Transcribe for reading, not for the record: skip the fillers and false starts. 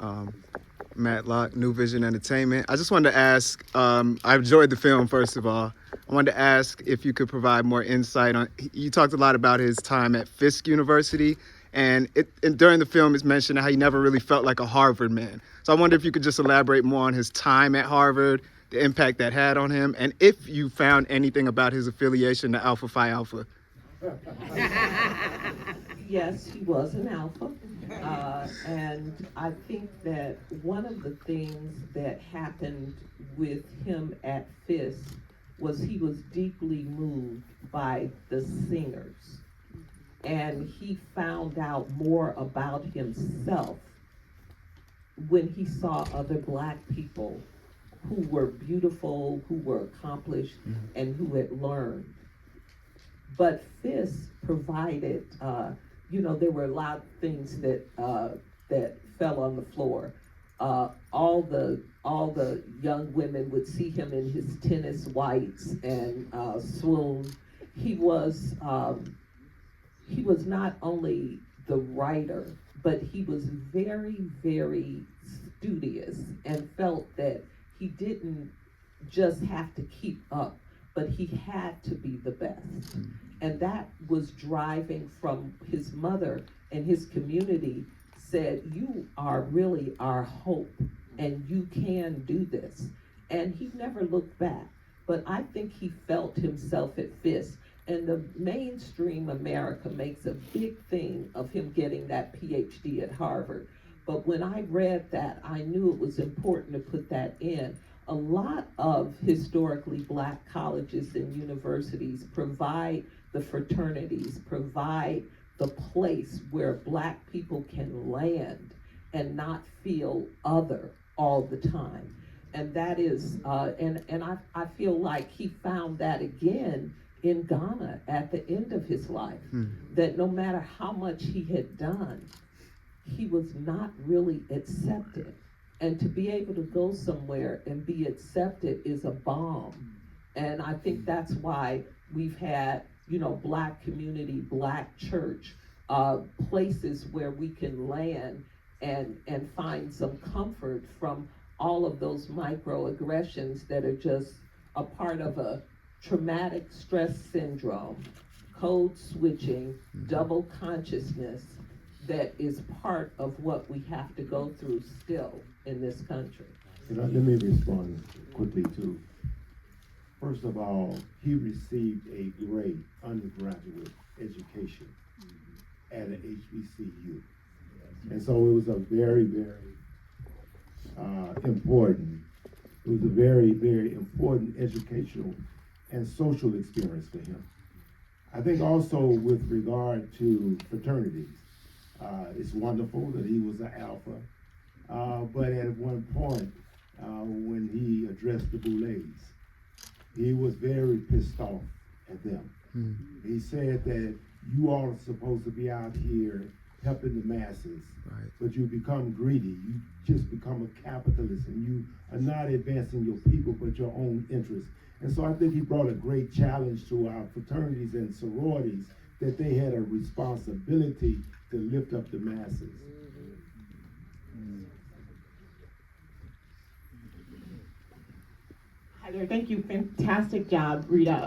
um, Matlock, New Vision Entertainment. I just wanted to ask, I enjoyed the film, first of all. I wanted to ask if you could provide more insight on, you talked a lot about his time at Fisk University, and during the film it's mentioned how he never really felt like a Harvard man. So I wonder if you could just elaborate more on his time at Harvard, the impact that had on him, and if you found anything about his affiliation to Alpha Phi Alpha. Yes, he was an alpha. And I think that one of the things that happened with him at Fisk was he was deeply moved by the singers. And he found out more about himself when he saw other black people who were beautiful, who were accomplished, and who had learned. But Fisk provided, there were a lot of things that fell on the floor. All the young women would see him in his tennis whites and swoon. He was not only the writer, but he was very, very studious and felt that he didn't just have to keep up, but he had to be the best. And that was driving from his mother, and his community said, you are really our hope, and you can do this. And he never looked back. But I think he felt himself at Fisk. And the mainstream America makes a big thing of him getting that PhD at Harvard. But when I read that, I knew it was important to put that in. A lot of historically black colleges and universities provide the fraternities, provide the place where black people can land and not feel other all the time. And that is, I feel like he found that again in Ghana at the end of his life, that no matter how much he had done, he was not really accepted. And to be able to go somewhere and be accepted is a bomb. And I think that's why we've had, black community, black church, places where we can land and find some comfort from all of those microaggressions that are just a part of a traumatic stress syndrome, code switching, double consciousness, that is part of what we have to go through still in this country. Let me respond quickly too. First of all, he received a great undergraduate education at an HBCU. And so it was a very, very important, it was a very, very important educational and social experience for him. I think also with regard to fraternities, it's wonderful that he was an alpha, but at one point, when he addressed the Boulets, he was very pissed off at them. He said that you all are supposed to be out here helping the masses, Right. but you become greedy. You just become a capitalist, and you are not advancing your people, but your own interests. And so I think he brought a great challenge to our fraternities and sororities, that they had a responsibility to lift up the masses. Hi there, thank you, fantastic job, Rita.